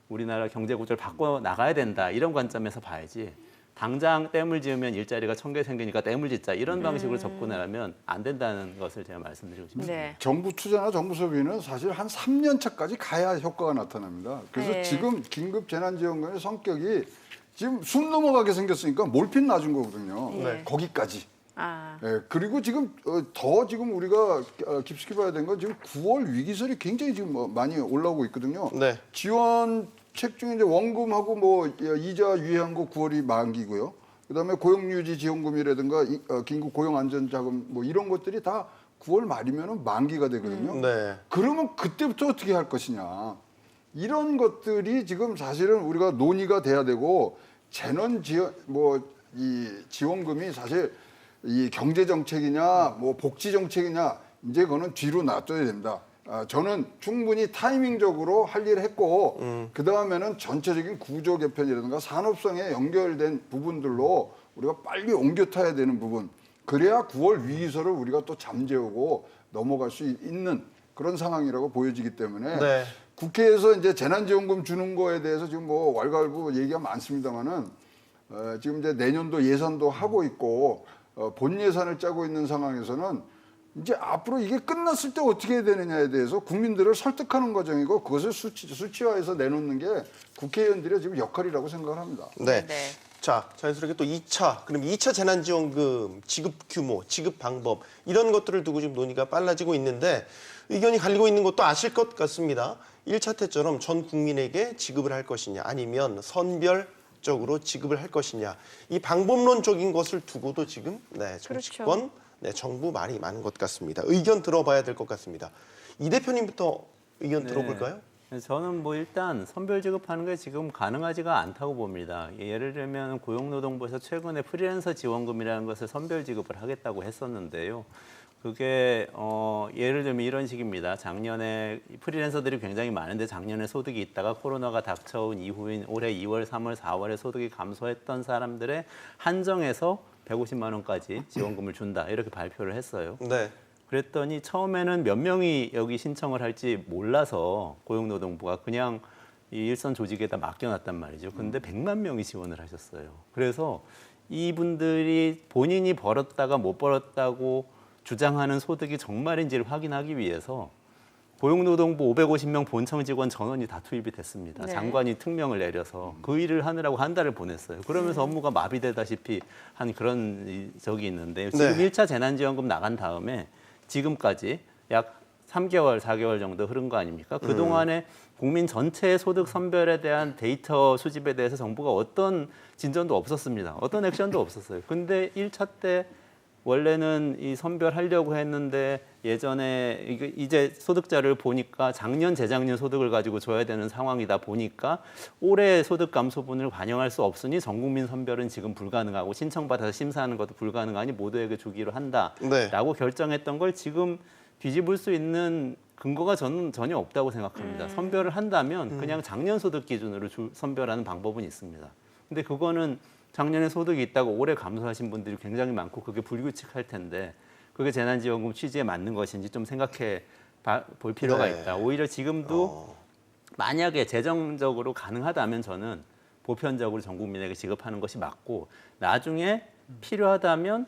우리나라 경제 구조를 바꿔 나가야 된다 이런 관점에서 봐야지 당장 댐을 지으면 일자리가 1000개 생기니까 댐을 짓자 이런 방식으로 접근을 하면 안 된다는 것을 제가 말씀드리고 싶습니다. 네. 정부 투자나 정부 소비는 사실 한 3년 차까지 가야 효과가 나타납니다. 그래서 네. 지금 긴급 재난지원금의 성격이 지금 숨 넘어가게 생겼으니까 몰핀 놔준 거거든요. 네. 거기까지. 아. 예, 그리고 지금 더 지금 우리가 깊숙이 봐야 되는 건 지금 9월 위기설이 굉장히 지금 많이 올라오고 있거든요. 네. 지원책 중에 이제 원금하고 뭐 이자 유예한 거 9월이 만기고요. 그다음에 고용유지 지원금이라든가 긴급 고용안전자금 뭐 이런 것들이 다 9월 말이면은 만기가 되거든요. 네. 그러면 그때부터 어떻게 할 것이냐. 이런 것들이 지금 사실은 우리가 논의가 돼야 되고 재난 지원 이 지원금이 사실 이 경제 정책이냐 뭐 복지 정책이냐 이제 그거는 뒤로 놔둬야 됩니다. 저는 충분히 타이밍적으로 할 일을 했고 그 다음에는 전체적인 구조 개편이라든가 산업성에 연결된 부분들로 우리가 빨리 옮겨 타야 되는 부분. 그래야 9월 위기설을 우리가 또 잠재우고 넘어갈 수 있는 그런 상황이라고 보여지기 때문에 네. 국회에서 이제 재난지원금 주는 거에 대해서 지금 뭐 왈가왈부 얘기가 많습니다만은 지금 이제 내년도 예산도 하고 있고 본 예산을 짜고 있는 상황에서는 이제 앞으로 이게 끝났을 때 어떻게 해야 되느냐에 대해서 국민들을 설득하는 과정이고 그것을 수치화해서 내놓는 게 국회의원들의 지금 역할이라고 생각을 합니다. 네. 네. 자, 자연스럽게 또 2차, 그럼 2차 재난지원금 지급 규모, 지급 방법 이런 것들을 두고 지금 논의가 빨라지고 있는데 의견이 갈리고 있는 것도 아실 것 같습니다. 1차 때처럼 전 국민에게 지급을 할 것이냐 아니면 선별적으로 지급을 할 것이냐 이 방법론적인 것을 두고도 지금 정치권, 정부 말이 많은 것 같습니다. 의견 들어봐야 될 것 같습니다. 이 대표님부터 의견 들어볼까요? 저는 뭐 일단 선별 지급하는 게 지금 가능하지가 않다고 봅니다. 예를 들면 고용노동부에서 최근에 프리랜서 지원금이라는 것을 선별 지급을 하겠다고 했었는데요. 그게 예를 들면 이런 식입니다. 작년에 프리랜서들이 굉장히 많은데 작년에 소득이 있다가 코로나가 닥쳐온 이후인 올해 2월, 3월, 4월에 소득이 감소했던 사람들의 한정해서 150만 원까지 지원금을 준다 이렇게 발표를 했어요. 네. 그랬더니 처음에는 몇 명이 여기 신청을 할지 몰라서 고용노동부가 그냥 이 일선 조직에다 맡겨놨단 말이죠. 근데 100만 명이 지원을 하셨어요. 그래서 이분들이 본인이 벌었다가 못 벌었다고 주장하는 소득이 정말인지를 확인하기 위해서 고용노동부 550명 본청 직원 전원이 다 투입이 됐습니다. 네. 장관이 특명을 내려서 그 일을 하느라고 한 달을 보냈어요. 그러면서 업무가 마비되다시피 한 그런 적이 있는데 지금 네. 1차 재난지원금 나간 다음에 지금까지 약 3개월, 4개월 정도 흐른 거 아닙니까? 그동안에 국민 전체의 소득 선별에 대한 데이터 수집에 대해서 정부가 어떤 진전도 없었습니다. 어떤 액션도 없었어요. 근데 1차 때 원래는 이 선별하려고 했는데 예전에 이제 소득자를 보니까 작년, 재작년 소득을 가지고 줘야 되는 상황이다 보니까 올해 소득 감소분을 반영할 수 없으니 전 국민 선별은 지금 불가능하고 신청받아서 심사하는 것도 불가능하니 모두에게 주기로 한다라고 결정했던 걸 지금 뒤집을 수 있는 근거가 저는 전혀 없다고 생각합니다. 선별을 한다면 그냥 작년 소득 기준으로 선별하는 방법은 있습니다. 근데 그거는 작년에 소득이 있다고 올해 감소하신 분들이 굉장히 많고 그게 불규칙할 텐데 그게 재난지원금 취지에 맞는 것인지 좀 생각해 볼 필요가 네. 있다. 오히려 지금도 만약에 재정적으로 가능하다면 저는 보편적으로 전 국민에게 지급하는 것이 맞고 나중에 필요하다면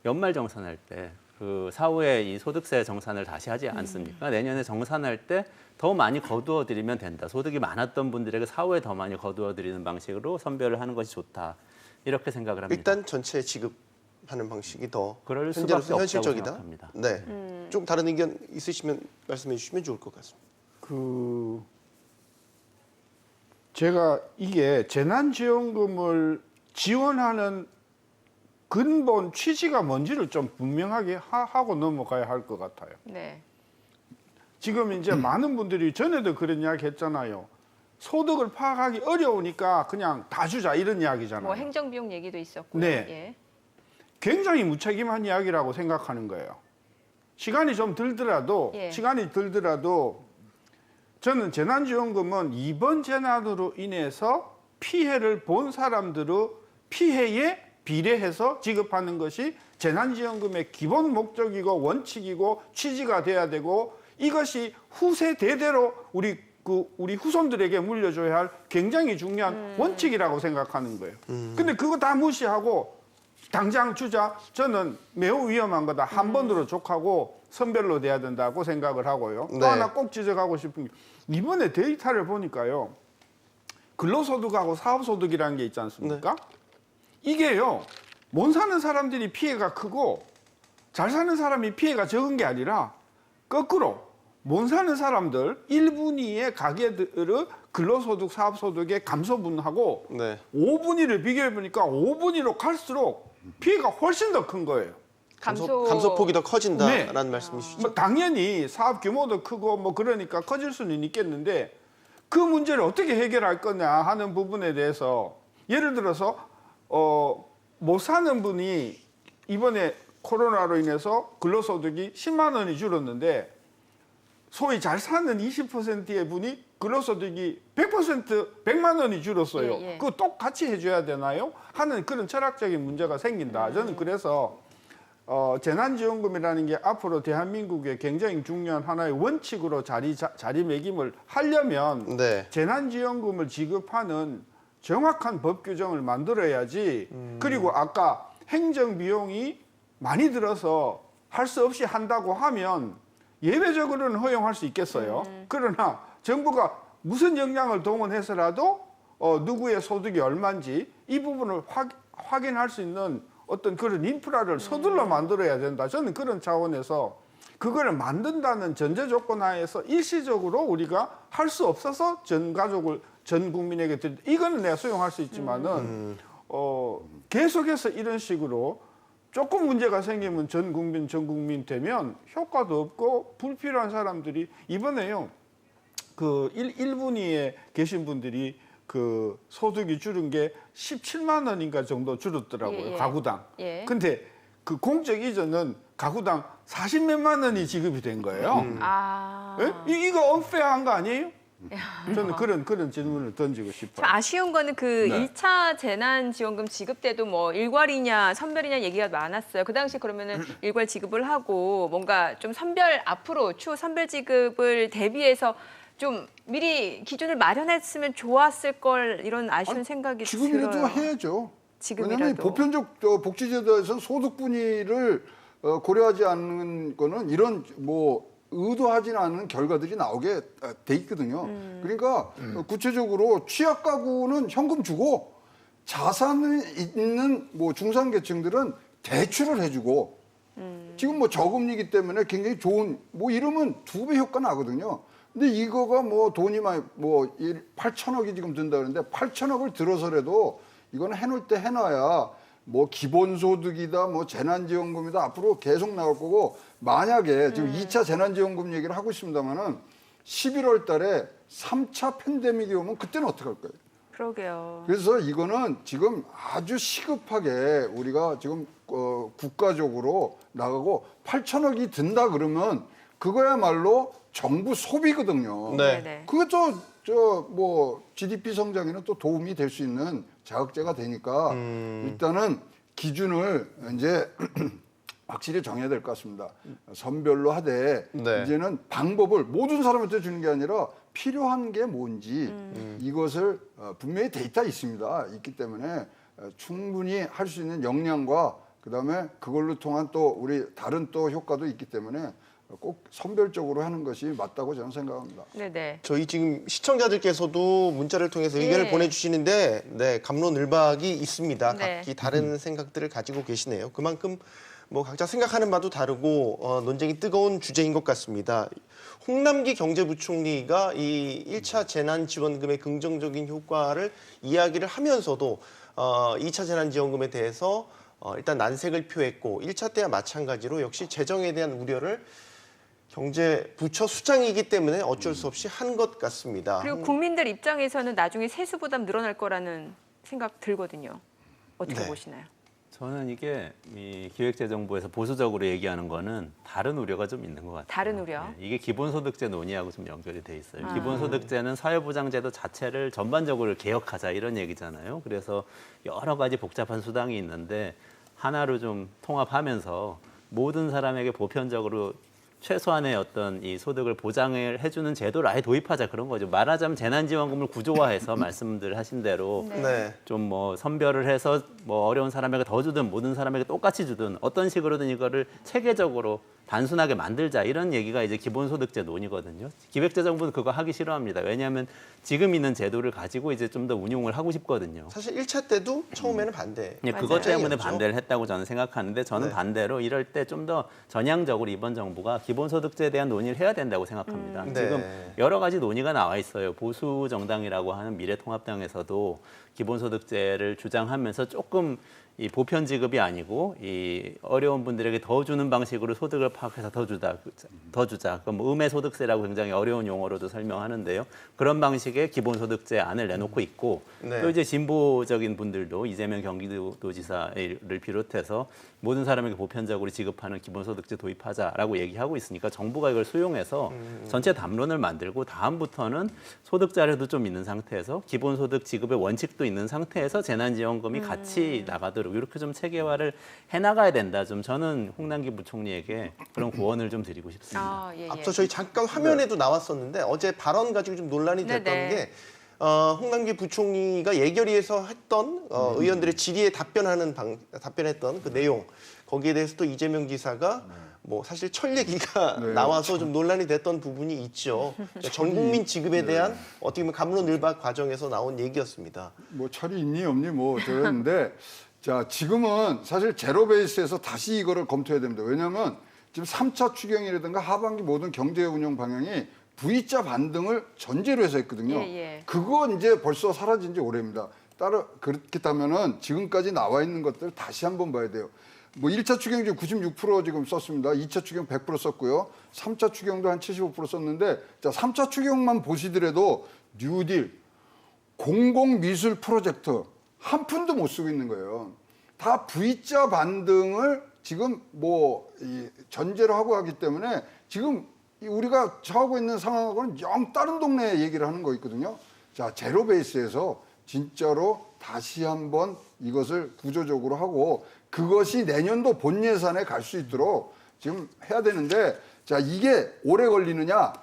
연말 정산할 때 그 사후에 이 소득세 정산을 다시 하지 않습니까? 내년에 정산할 때 더 많이 거두어 드리면 된다. 소득이 많았던 분들에게 사후에 더 많이 거두어 드리는 방식으로 선별을 하는 것이 좋다. 이렇게 생각을 합니다. 일단 전체 지급하는 방식이 더 그럴 수밖에 현재로서 없다고 현실적이다. 생각합니다. 네. 좀 다른 의견 있으시면 말씀해 주시면 좋을 것 같습니다. 제가 이게 재난지원금을 지원하는 근본 취지가 뭔지를 좀 분명하게 하고 넘어가야 할 것 같아요. 네. 지금 이제 많은 분들이 전에도 그런 이야기 했잖아요. 소득을 파악하기 어려우니까 그냥 다 주자 이런 이야기잖아요. 뭐 행정비용 얘기도 있었고요. 네. 예. 굉장히 무책임한 이야기라고 생각하는 거예요. 시간이 들더라도 저는 재난지원금은 이번 재난으로 인해서 피해를 본 사람들의 피해에 비례해서 지급하는 것이 재난지원금의 기본 목적이고 원칙이고 취지가 돼야 되고 이것이 후세 대대로 우리 후손들에게 물려줘야 할 굉장히 중요한 원칙이라고 생각하는 거예요. 근데 그거 다 무시하고 당장 주자 저는 매우 위험한 거다. 한 번으로 족하고 선별로 돼야 된다고 생각을 하고요. 또 네. 하나 꼭 지적하고 싶은 게 이번에 데이터를 보니까요. 근로소득하고 사업소득이라는 게 있지 않습니까? 이게요. 못 사는 사람들이 피해가 크고 잘 사는 사람이 피해가 적은 게 아니라 거꾸로 못 사는 사람들 1분위의 가게들의 근로소득, 사업소득의 감소분하고 네. 5분위를 비교해 보니까 5분위로 갈수록 피해가 훨씬 더 큰 거예요. 감소폭이 더 커진다라는 네. 말씀이시죠? 뭐 당연히 사업 규모도 크고 뭐 그러니까 커질 수는 있겠는데 그 문제를 어떻게 해결할 거냐 하는 부분에 대해서 예를 들어서 못 사는 분이 이번에 코로나로 인해서 근로소득이 10만 원이 줄었는데 소위 잘 사는 20%의 분이 근로소득이 100만 원이 줄었어요. 예, 예. 그거 똑같이 해줘야 되나요? 하는 그런 철학적인 문제가 생긴다. 저는 그래서 재난지원금이라는 게 앞으로 대한민국의 굉장히 중요한 하나의 원칙으로 자리매김을 하려면 네. 재난지원금을 지급하는 정확한 법 규정을 만들어야지. 그리고 아까 행정비용이 많이 들어서 할 수 없이 한다고 하면 예외적으로는 허용할 수 있겠어요. 그러나 정부가 무슨 역량을 동원해서라도 누구의 소득이 얼마인지 이 부분을 확인할 수 있는 어떤 그런 인프라를 서둘러 만들어야 된다. 저는 그런 차원에서 그거를 만든다는 전제 조건 하에서 일시적으로 우리가 할 수 없어서 전 가족을 전 국민에게 이거는 내가 수용할 수 있지만은 계속해서 이런 식으로 조금 문제가 생기면 전 국민 되면 효과도 없고 불필요한 사람들이 이번에요. 그 1분위에 계신 분들이 그 소득이 줄은 게 17만 원인가 정도 줄었더라고요. 예, 예. 가구당. 예. 근데 그 공적 이전은 가구당 40몇만 원이 지급이 된 거예요. 아. 예? 이거 언페어한 거 아니에요? 저는 그런 질문을 던지고 싶어요. 참 아쉬운 거는 그 네. 1차 재난지원금 지급 때도 뭐 일괄이냐 선별이냐 얘기가 많았어요. 그 당시 그러면은 일괄 지급을 하고 뭔가 좀 앞으로 추후 선별 지급을 대비해서 좀 미리 기준을 마련했으면 좋았을 걸 이런 아쉬운 생각이 지금이라도 들어요. 해야죠. 지금이라도. 왜냐하면 보편적 복지제도에서 소득 분위를 고려하지 않는 거는 이런 뭐 의도하지는 않은 결과들이 나오게 돼 있거든요. 그러니까 구체적으로 취약 가구는 현금 주고 자산이 있는 뭐 중산계층들은 대출을 해주고 지금 뭐 저금리이기 때문에 굉장히 좋은 뭐 이러면 2배 효과 나거든요. 근데 이거가 뭐 돈이 많이 뭐 8천억이 지금 든다 그러는데 8천억을 들어서라도 이거는 해놓을 때 해놔야 뭐 기본소득이다 뭐 재난지원금이다 앞으로 계속 나올 거고 만약에 지금 2차 재난지원금 얘기를 하고 있습니다만은 11월 달에 3차 팬데믹이 오면 그때는 어떻게 할 거예요? 그러게요. 그래서 이거는 지금 아주 시급하게 우리가 지금 국가적으로 나가고 8천억이 든다 그러면 그거야말로 정부 소비거든요. 네. 네네. 그것도 저 뭐 GDP 성장에는 또 도움이 될 수 있는 자극제가 되니까 일단은 기준을 이제 확실히 정해야 될 것 같습니다. 선별로 하되 네. 이제는 방법을 모든 사람한테 주는 게 아니라 필요한 게 뭔지 이것을 분명히 데이터 있습니다. 있기 때문에 충분히 할 수 있는 역량과 그다음에 그걸로 통한 또 우리 다른 또 효과도 있기 때문에 꼭 선별적으로 하는 것이 맞다고 저는 생각합니다. 네네. 저희 지금 시청자들께서도 문자를 통해서 의견을 예. 보내주시는데 네, 감론을박이 있습니다. 네. 각기 다른 생각들을 가지고 계시네요. 그만큼 뭐 각자 생각하는 바도 다르고 논쟁이 뜨거운 주제인 것 같습니다. 홍남기 경제부총리가 이 1차 재난지원금의 긍정적인 효과를 이야기를 하면서도 2차 재난지원금에 대해서 일단 난색을 표했고 1차 때와 마찬가지로 역시 재정에 대한 우려를 경제부처 수장이기 때문에 어쩔 수 없이 한 것 같습니다. 그리고 국민들 입장에서는 나중에 세수 부담 늘어날 거라는 생각 들거든요. 어떻게 네. 보시나요? 저는 이게 이 기획재정부에서 보수적으로 얘기하는 거는 다른 우려가 좀 있는 것 같아요. 다른 우려? 네, 이게 기본소득제 논의하고 좀 연결이 돼 있어요. 아. 기본소득제는 사회보장제도 자체를 전반적으로 개혁하자 이런 얘기잖아요. 그래서 여러 가지 복잡한 수당이 있는데 하나로 좀 통합하면서 모든 사람에게 보편적으로 최소한의 어떤 이 소득을 보장을 해주는 제도를 아예 도입하자 그런 거죠. 말하자면 재난지원금을 구조화해서 말씀들 하신 대로 네. 좀 뭐 선별을 해서 뭐 어려운 사람에게 더 주든 모든 사람에게 똑같이 주든 어떤 식으로든 이거를 체계적으로 단순하게 만들자 이런 얘기가 이제 기본소득제 논의거든요. 기획재정부는 그거 하기 싫어합니다. 왜냐하면 지금 있는 제도를 가지고 이제 좀 더 운용을 하고 싶거든요. 사실 1차 때도 처음에는 반대. 예, 맞아요. 그것 때문에 입장이었죠. 반대를 했다고 저는 생각하는데 저는 네. 반대로 이럴 때 좀 더 전향적으로 이번 정부가 기본소득제에 대한 논의를 해야 된다고 생각합니다. 네. 지금 여러 가지 논의가 나와 있어요. 보수 정당이라고 하는 미래통합당에서도 기본소득제를 주장하면서 조금 이 보편 지급이 아니고 이 어려운 분들에게 더 주는 방식으로 소득을 파악해서 더 주자. 그럼 뭐 음해소득세라고 굉장히 어려운 용어로도 설명하는데요. 그런 방식의 기본소득제 안을 내놓고 있고 네. 또 이제 진보적인 분들도 이재명 경기도지사를 비롯해서 모든 사람에게 보편적으로 지급하는 기본소득제 도입하자라고 얘기하고 있으니까 정부가 이걸 수용해서 전체 담론을 만들고 다음부터는 소득자료도 좀 있는 상태에서 기본소득 지급의 원칙도 있는 상태에서 재난지원금이 같이 나가도록 이렇게 좀 체계화를 해나가야 된다. 좀 저는 홍남기 부총리에게 그런 조언을 좀 드리고 싶습니다. 아, 예, 예. 앞서 저희 잠깐 화면에도 나왔었는데 어제 발언 가지고 좀 논란이 됐던 네네. 게 홍남기 부총리가 예결위에서 했던 의원들의 질의에 답변했던 그 내용 거기에 대해서 또 이재명 지사가 뭐 사실 철 얘기가 네. 나와서 좀 논란이 됐던 부분이 있죠. 전 국민 지급에 대한 어떻게 보면 감론을박 과정에서 나온 얘기였습니다. 뭐 철이 있니 없니 뭐 저랬는데 자 지금은 사실 제로 베이스에서 다시 이거를 검토해야 됩니다. 왜냐하면 지금 3차 추경이라든가 하반기 모든 경제 운영 방향이 V자 반등을 전제로 해서 했거든요. 예, 예. 그거 이제 벌써 사라진 지 오래입니다. 따라 그렇다면은 지금까지 나와 있는 것들 다시 한번 봐야 돼요. 뭐 1차 추경 지금 96% 지금 썼습니다. 2차 추경 100% 썼고요. 3차 추경도 한 75% 썼는데 자 3차 추경만 보시더라도 뉴딜, 공공미술 프로젝트 한 푼도 못 쓰고 있는 거예요. 다 V자 반등을 지금 뭐 이 전제로 하고 하기 때문에 지금 우리가 처하고 있는 상황하고는 영 다른 동네 얘기를 하는 거 있거든요. 자, 제로 베이스에서 진짜로 다시 한번 이것을 구조적으로 하고 그것이 내년도 본 예산에 갈 수 있도록 지금 해야 되는데 자, 이게 오래 걸리느냐?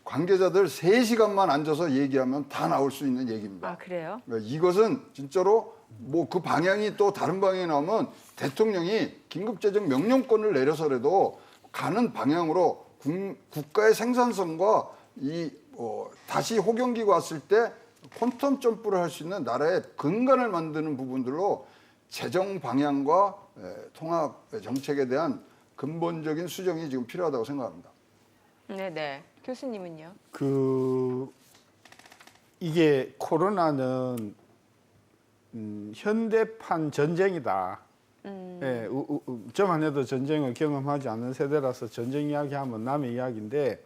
관계자들 3시간만 앉아서 얘기하면 다 나올 수 있는 얘기입니다. 아, 그래요? 이것은 진짜로 뭐 그 방향이 또 다른 방향이 나오면 대통령이 긴급재정 명령권을 내려서라도 가는 방향으로 국가의 생산성과 이 다시 호경기가 왔을 때 퀀텀 점프를 할 수 있는 나라의 근간을 만드는 부분들로 재정 방향과 통합 정책에 대한 근본적인 수정이 지금 필요하다고 생각합니다. 네네. 교수님은요? 이게 코로나는 현대판 전쟁이다. 예, 저만 해도 전쟁을 경험하지 않은 세대라서 전쟁 이야기하면 남의 이야기인데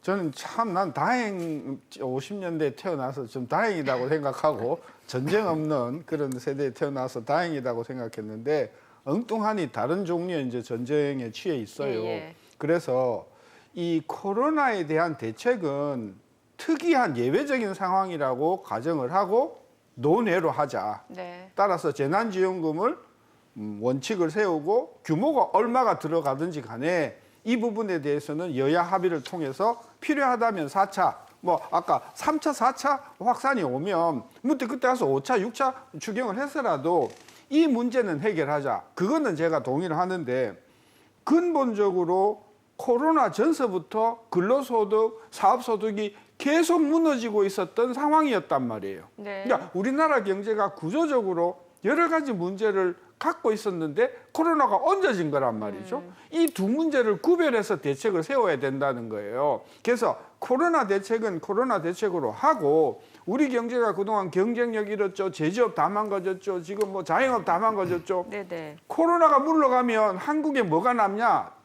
저는 참 난 50년대에 태어나서 좀 다행이라고 생각하고 전쟁 없는 그런 세대에 태어나서 다행이라고 생각했는데 엉뚱하니 다른 종류의 이제 전쟁에 취해 있어요. 예. 그래서 이 코로나에 대한 대책은 특이한 예외적인 상황이라고 가정을 하고 논외로 하자. 네. 따라서 재난지원금을 원칙을 세우고 규모가 얼마가 들어가든지 간에 이 부분에 대해서는 여야 합의를 통해서 필요하다면 4차, 뭐 아까 3차, 4차 확산이 오면 그때 가서 5차, 6차 추경을 해서라도 이 문제는 해결하자. 그거는 제가 동의를 하는데 근본적으로 코로나 전서부터 근로소득, 사업소득이 계속 무너지고 있었던 상황이었단 말이에요. 네. 그러니까 우리나라 경제가 구조적으로 여러 가지 문제를 갖고 있었는데 코로나가 얹어진 거란 말이죠. 이 두 문제를 구별해서 대책을 세워야 된다는 거예요. 그래서 코로나 대책은 코로나 대책으로 하고 우리 경제가 그동안 경쟁력 잃었죠. 제조업 다 망가졌죠. 지금 뭐 자영업 다 망가졌죠. 네네. 코로나가 물러가면 한국에 뭐가 남냐?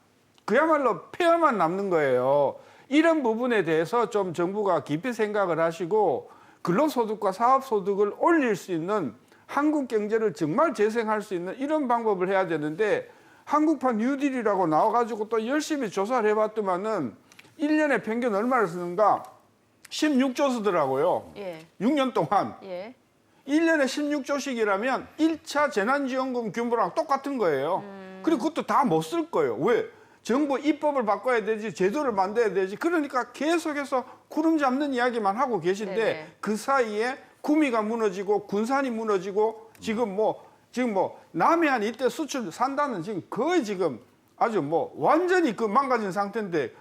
그야말로 폐허만 남는 거예요. 이런 부분에 대해서 좀 정부가 깊이 생각을 하시고 근로소득과 사업소득을 올릴 수 있는 한국 경제를 정말 재생할 수 있는 이런 방법을 해야 되는데 한국판 뉴딜이라고 나와가지고 또 열심히 조사를 해봤더만은 1년에 평균 얼마를 쓰는가? 16조 쓰더라고요. 예. 6년 동안. 예. 1년에 16조씩이라면 1차 재난지원금 규모랑 똑같은 거예요. 그리고 그것도 다 못 쓸 거예요. 왜? 정부 입법을 바꿔야 되지, 제도를 만들어야 되지. 그러니까 계속해서 구름 잡는 이야기만 하고 계신데 네네. 그 사이에 구미가 무너지고 군산이 무너지고 지금 뭐 남해안 이때 수출 산다는 지금 거의 지금 아주 뭐 완전히 그 망가진 상태인데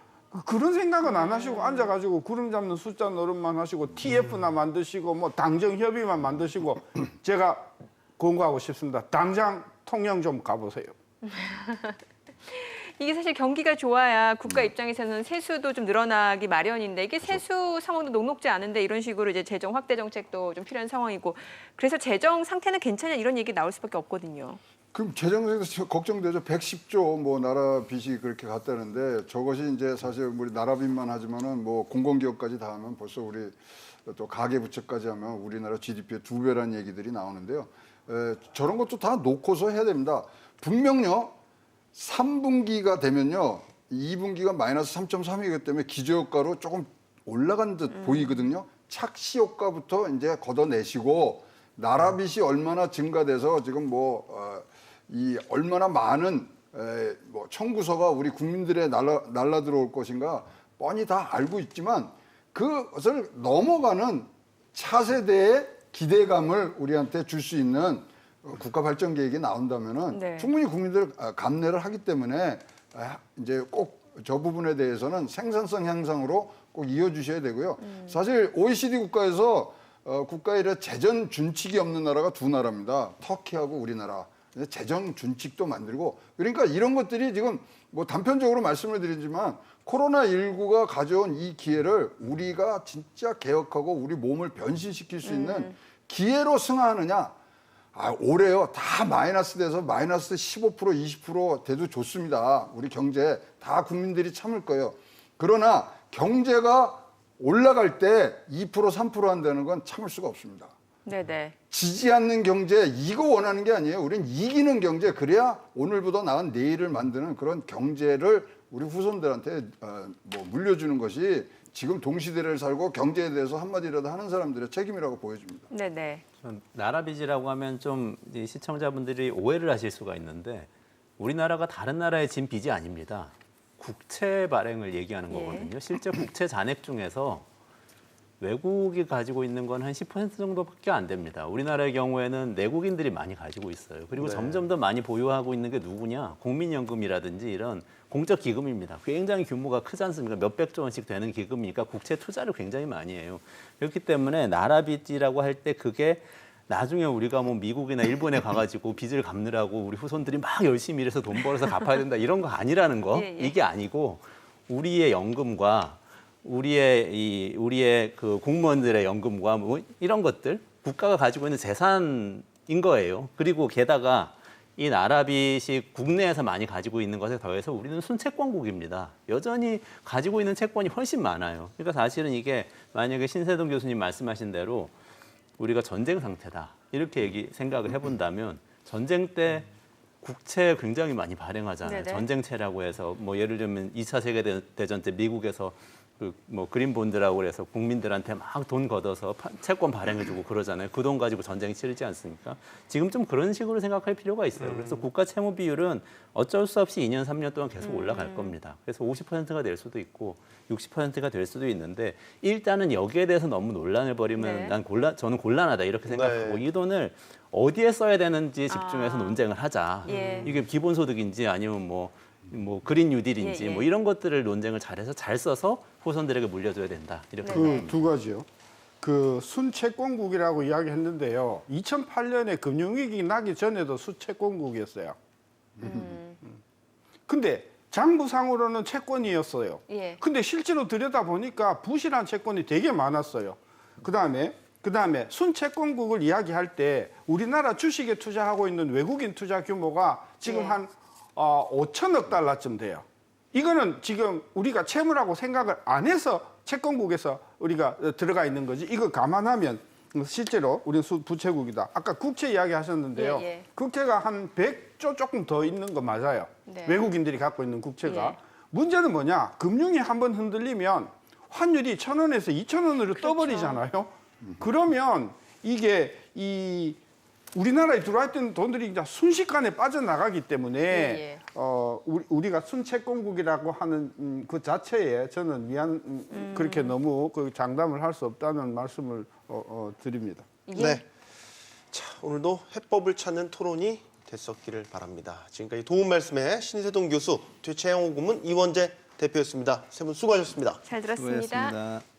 그런 생각은 안 하시고 앉아가지고 구름 잡는 숫자 노름만 하시고 TF나 만드시고 뭐 당정 협의만 만드시고 제가 권고하고 싶습니다. 당장 통영 좀 가보세요. 이게 사실 경기가 좋아야 국가 입장에서는 세수도 좀 늘어나기 마련인데 이게 세수 상황도 녹록지 않은데 이런 식으로 이제 재정 확대 정책도 좀 필요한 상황이고 그래서 재정 상태는 괜찮냐 이런 얘기 나올 수밖에 없거든요. 그럼 재정에서 걱정되죠. 110조 뭐 나라 빚이 그렇게 갔다는데 저것이 이제 사실 우리 나라 빚만 하지만은 뭐 공공기업까지 다 하면 벌써 우리 또 가계부채까지 하면 우리나라 GDP의 2배라는 얘기들이 나오는데요. 저런 것도 다 놓고서 해야 됩니다. 분명요. 3분기가 되면요. 2분기가 마이너스 3.3이기 때문에 기저효과로 조금 올라간 듯 보이거든요. 착시 효과부터 이제 걷어내시고 나라 빚이 얼마나 증가돼서 지금 이 얼마나 많은 뭐 청구서가 우리 국민들의 날라 들어올 것인가 뻔히 다 알고 있지만 그것을 넘어가는 차세대의 기대감을 우리한테 줄 수 있는 국가 발전 계획이 나온다면은 네. 충분히 국민들 감내를 하기 때문에 이제 꼭 저 부분에 대해서는 생산성 향상으로 꼭 이어주셔야 되고요. 사실 OECD 국가에서 국가에 재정 준칙이 없는 나라가 두 나라입니다. 터키하고 우리나라. 재정 준칙도 만들고 그러니까 이런 것들이 지금 뭐 단편적으로 말씀을 드리지만 코로나19가 가져온 이 기회를 우리가 진짜 개혁하고 우리 몸을 변신시킬 수 있는 기회로 승화하느냐. 올해요. 다 마이너스 돼서 마이너스 15%, 20% 돼도 좋습니다. 우리 경제 다 국민들이 참을 거예요. 그러나 경제가 올라갈 때 2%, 3% 한다는 건 참을 수가 없습니다. 네네. 지지 않는 경제 이거 원하는 게 아니에요. 우리는 이기는 경제 그래야 오늘보다 나은 내일을 만드는 그런 경제를 우리 후손들한테 물려주는 것이 지금 동시대를 살고 경제에 대해서 한마디라도 하는 사람들의 책임이라고 보여집니다. 네네. 나라 빚이라고 하면 좀 시청자분들이 오해를 하실 수가 있는데 우리나라가 다른 나라에 진 빚이 아닙니다. 국채 발행을 얘기하는 거거든요. 실제 국채 잔액 중에서 외국이 가지고 있는 건 한 10% 정도밖에 안 됩니다. 우리나라의 경우에는 내국인들이 많이 가지고 있어요. 그리고 점점 더 많이 보유하고 있는 게 누구냐? 국민연금이라든지 이런 공적 기금입니다. 굉장히 규모가 크지 않습니까? 몇백조 원씩 되는 기금이니까 국채 투자를 굉장히 많이 해요. 그렇기 때문에 나라 빚이라고 할 때 그게 나중에 우리가 뭐 미국이나 일본에 가가지고 빚을 갚느라고 우리 후손들이 막 열심히 일해서 돈 벌어서 갚아야 된다 이런 거 아니라는 거. 예, 예. 이게 아니고 우리의 연금과 우리의 그 공무원들의 연금과 뭐 이런 것들 국가가 가지고 있는 재산인 거예요. 그리고 게다가 이 나라빚이 국내에서 많이 가지고 있는 것에 더해서 우리는 순채권국입니다. 여전히 가지고 있는 채권이 훨씬 많아요. 그러니까 사실은 이게 만약에 신세동 교수님 말씀하신 대로 우리가 전쟁 상태다 이렇게 생각을 해본다면 전쟁 때 국채 굉장히 많이 발행하잖아요. 네네. 전쟁채라고 해서 뭐 예를 들면 2차 세계대전 때 미국에서 그 뭐 그린본드라고 그래서 국민들한테 막 돈 걷어서 채권 발행해주고 그러잖아요. 그 돈 가지고 전쟁 치르지 않습니까? 지금 좀 그런 식으로 생각할 필요가 있어요. 그래서 국가 채무 비율은 어쩔 수 없이 2년, 3년 동안 계속 올라갈 겁니다. 그래서 50%가 될 수도 있고 60%가 될 수도 있는데 일단은 여기에 대해서 너무 논란을 벌이면 네. 저는 곤란하다 이렇게 생각하고 네. 이 돈을 어디에 써야 되는지 집중해서 논쟁을 하자. 예. 이게 기본소득인지 아니면 뭐 그린 뉴딜인지 예, 예. 뭐 이런 것들을 논쟁을 잘해서 잘 써서 후손들에게 물려줘야 된다 이렇게 네. 그 두 가지요. 그 순채권국이라고 이야기했는데요. 2008년에 금융위기 나기 전에도 순채권국이었어요. 근데 장부상으로는 채권이었어요. 예. 근데 실제로 들여다보니까 부실한 채권이 되게 많았어요. 그다음에 순채권국을 이야기할 때 우리나라 주식에 투자하고 있는 외국인 투자 규모가 지금 예. 한 5천억 달러쯤 돼요. 이거는 지금 우리가 채무라고 생각을 안 해서 채권국에서 우리가 들어가 있는 거지. 이거 감안하면 실제로 우리는 부채국이다. 아까 국채 이야기 하셨는데요. 예, 예. 국채가 한 100조 조금 더 있는 거 맞아요. 네. 외국인들이 갖고 있는 국채가. 예. 문제는 뭐냐? 금융이 한번 흔들리면 환율이 1,000원에서 2,000원으로 그렇죠. 떠버리잖아요. 그러면 이게 우리나라에 들어와 있던 돈들이 이제 순식간에 빠져나가기 때문에 예, 예. 우리가 순채권국이라고 하는 그 자체에 저는 그렇게 너무 그 장담을 할 수 없다는 말씀을 드립니다. 예. 네. 자, 오늘도 해법을 찾는 토론이 됐었기를 바랍니다. 지금까지 도움 말씀에 신세동 교수, 최영호 고문, 이원재 대표였습니다. 세 분 수고하셨습니다. 잘 들었습니다. 수고하셨습니다.